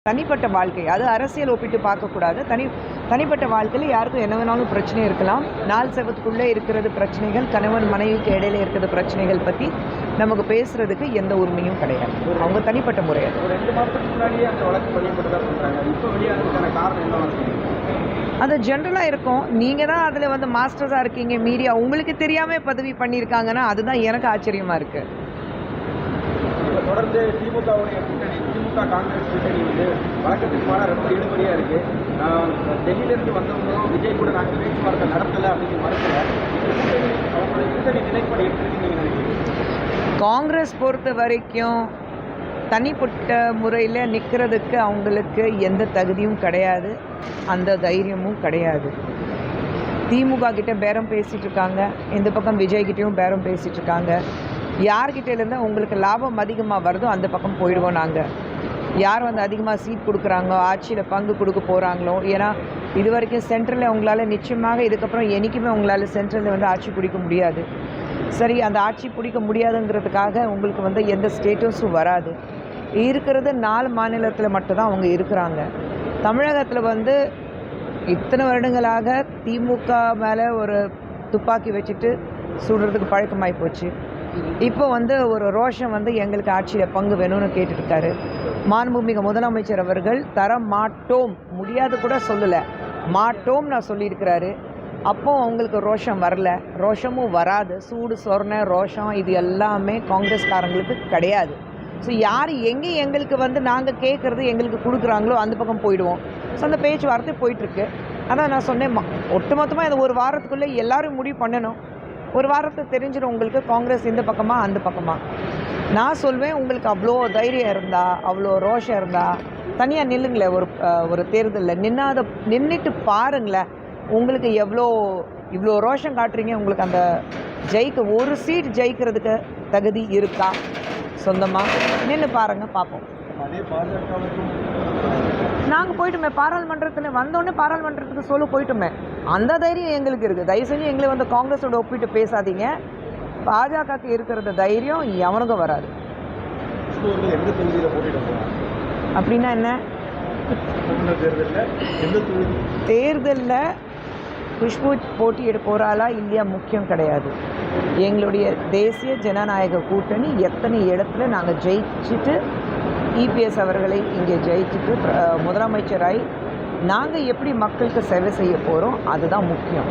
தனிப்பட்ட வாழ்க்கை, அது அரசியல் ஒப்பிட்டு பார்க்கக்கூடாது. தனிப்பட்ட வாழ்க்கையில் யாருக்கும் என்ன வேணாலும் பிரச்சனை இருக்கலாம். நாள் செவத்துக்குள்ளே இருக்கிறது பிரச்சனைகள், கணவன் மனைவிக்கு இடையில இருக்கிறது பிரச்சனைகள் பற்றி நமக்கு பேசுகிறதுக்கு எந்த உரிமையும் கிடையாது. அவங்க தனிப்பட்ட முறை. ஒரு 2 மாதத்துக்கு முன்னாடியே அந்த வழக்கு பதியப்பட்டதா சொல்கிறாங்க. இப்போ வெளியானதுக்கான காரணம் என்ன? அது ஜென்ரலாக இருக்கும். நீங்கள் தான் அதில் வந்து மாஸ்டர்ஸாக இருக்கீங்க, மீடியா உங்களுக்கு தெரியாமல் பதவி பண்ணியிருக்காங்கன்னா அதுதான் எனக்கு ஆச்சரியமாக இருக்குது. தொடர்ந்து திமுகவுடைய கூட்டணி, திமுக காங்கிரஸ் கூட்டணி வந்து வழக்கத்துக்கு மேலே ரொம்ப இழுபறியாக இருக்குது. டெல்லியிலேருந்து வந்தவங்களும் விஜய் கூட நாங்கள் பேச்சுவார்த்தை நடத்தலை அப்படின்னு மறுக்கல. அவங்களுடைய கூட்டணி நிலைப்பாடு எப்படி நீங்கள் நினைக்கிறீங்க? காங்கிரஸ் பொறுத்த வரைக்கும் தனிப்பட்ட முறையில் நிற்கிறதுக்கு அவங்களுக்கு எந்த தகுதியும் கிடையாது, அந்த தைரியமும் கிடையாது. திமுக கிட்ட பேரம் பேசிகிட்டு இருக்காங்க, இந்த பக்கம் விஜய்கிட்டையும் பேரம் பேசிகிட்டு இருக்காங்க. யார்கிட்டேருந்து உங்களுக்கு லாபம் அதிகமாக வருதோ அந்த பக்கம் போயிடுவோம். நாங்கள் யார் வந்து அதிகமாக சீட் கொடுக்குறாங்களோ, ஆட்சியில் பங்கு கொடுக்க போகிறாங்களோ, ஏன்னா இது வரைக்கும் சென்ட்ரலில் உங்களால் நிச்சயமாக இதுக்கப்புறம் என்றைக்குமே உங்களால் சென்ட்ரலில் வந்து ஆட்சி பிடிக்க முடியாது. சரி, அந்த ஆட்சி பிடிக்க முடியாதுங்கிறதுக்காக உங்களுக்கு வந்து எந்த ஸ்டேட்டஸும் வராது. இருக்கிறது 4 மாநிலத்தில் மட்டும்தான் அவங்க இருக்கிறாங்க. தமிழகத்தில் வந்து இத்தனை வருடங்களாக திமுக மேலே ஒரு துப்பாக்கி வச்சுட்டு சுடுறதுக்கு பழக்கமாகி போச்சு. இப்போ வந்து ஒரு ரோஷம் வந்து எங்களுக்கு ஆட்சியில் பங்கு வேணும்னு கேட்டுட்ருக்காரு. மாண்புமிகு முதலமைச்சர் அவர்கள் தர மாட்டோம், முடியாது கூட சொல்லலை, மாட்டோம் நான் சொல்லியிருக்கிறாரு. அப்போ அவங்களுக்கு ரோஷம் வரல, ரோஷமும் வராது. சூடு சொரணை ரோஷம் இது எல்லாமே காங்கிரஸ்காரங்களுக்கு கிடையாது. ஸோ யார் எங்கே எங்களுக்கு வந்து நாங்கள் கேட்குறது எங்களுக்கு கொடுக்குறாங்களோ அந்த பக்கம் போயிடுவோம். ஸோ அந்த பேச்சுவார்த்தை போயிட்டுருக்கு. ஆனால் நான் சொன்னேன், ஒட்டுமொத்தமாக இந்த ஒரு வாரத்துக்குள்ளே எல்லோரும் முடிவு பண்ணணும். ஒரு வாரத்தை தெரிஞ்சிடும் உங்களுக்கு காங்கிரஸ் இந்த பக்கமா அந்த பக்கமா. நான் சொல்வேன், உங்களுக்கு அவ்வளோ தைரியம் இருந்தால், அவ்வளோ ரோஷம் இருந்தால் தனியாக நில்லுங்களேன். ஒரு தேர்தலில் நின்றுட்டு பாருங்களேன், உங்களுக்கு இவ்வளோ ரோஷம் காட்டுறீங்க. உங்களுக்கு அந்த ஒரு சீட் ஜெயிக்கிறதுக்கு தகுதி இருக்கா? சொந்தமாக நின்று பாருங்கள், பார்ப்போம். நாங்கள் போயிட்டோமே பாராளுமன்றத்தில் வந்தோடனே, பாராளுமன்றத்துக்கு போயிட்டோமே. அந்த தைரியம் எங்களுக்கு இருக்குது. தயவு செஞ்சு எங்களை வந்து காங்கிரஸோட ஒப்பிட்டு பேசாதீங்க. பாஜகவுக்கு இருக்கிற தைரியம் எவனுக்கும் வராது. அப்படின்னா என்ன? தேர்தலில் குஷ்பு போட்டியிட போகிறாளா இல்லையா முக்கியம் கிடையாது. எங்களுடைய தேசிய ஜனநாயக கூட்டணி எத்தனை இடத்துல நாங்கள் ஜெயிச்சுட்டு இபிஎஸ் அவர்களை இங்கே ஜெயிச்சுட்டு முதலமைச்சராய் நாங்கள் எப்படி மக்களுக்கு சேவை செய்ய போகிறோம், அதுதான் முக்கியம்.